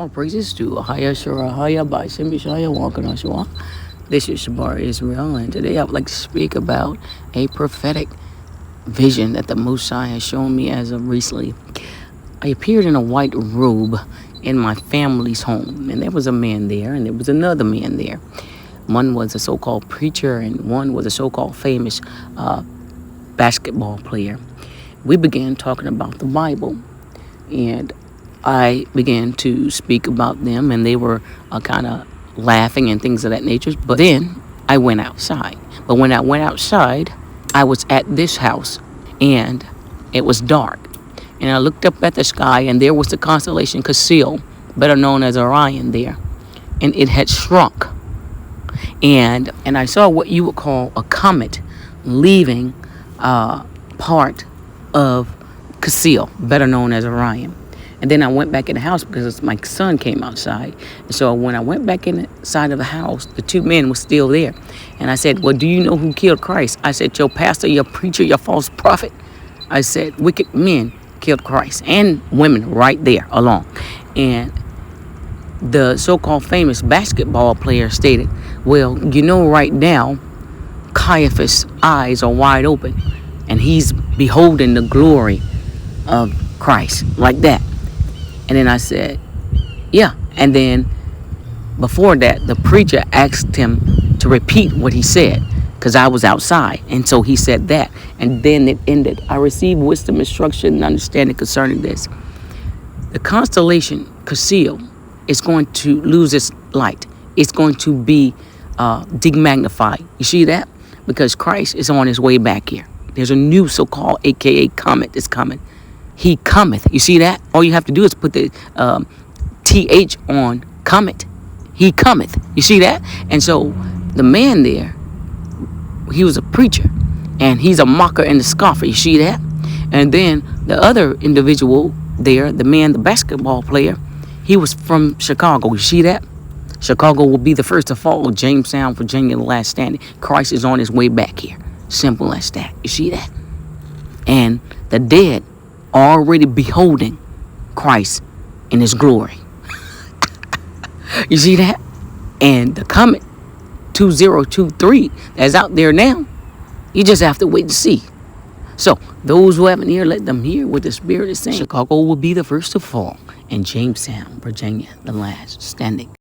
All praises to Ahaya Shurahaya by Simbishaya Walkanashua. This is Shabar Israel, and today I would like to speak about a prophetic vision that the Most High has shown me as of recently. I appeared in a white robe in my family's home, and there was a man there, and there was another man there. One was a so-called preacher, and one was a so-called famous basketball player. We began talking about the Bible, and I began to speak about them, and they were kind of laughing and things of that nature. But then I went outside. But when I went outside, I was at this house, and it was dark. And I looked up at the sky, and there was the constellation CometH, better known as Orion there. And it had shrunk. And I saw what you would call a comet leaving part of CometH, better known as Orion. And then I went back in the house because my son came outside. And so when I went back inside of the house, the two men were still there. And I said, well, do you know who killed Christ? I said, your pastor, your preacher, your false prophet. I said, wicked men killed Christ, and women right there along. And the so-called famous basketball player stated, well, you know, right now, Caiaphas' eyes are wide open, and he's beholding the glory of Christ like that. And then I said, yeah. And then before that, the preacher asked him to repeat what he said because I was outside. And so he said that. And then it ended. I received wisdom, instruction, and understanding concerning this. The constellation CometH is going to lose its light. It's going to be demagnified. You see that? Because Christ is on his way back here. There's a new so-called AKA comet that's coming. He cometh. You see that? All you have to do is put the TH on CometH. He cometh. You see that? And so the man there, he was a preacher, and he's a mocker and a scoffer. You see that? And then the other individual there, the man, the basketball player, he was from Chicago. You see that? Chicago will be the first to fall. Jamestown, Virginia, the last standing. Christ is on his way back here. Simple as that. You see that? And the dead already beholding Christ in his glory. You see that? And the CometH 2023 that's out there now, you just have to wait to see. So those who haven't heard, let them hear what the Spirit is saying. Chicago will be the first to fall, and Jamestown, Virginia, the last standing.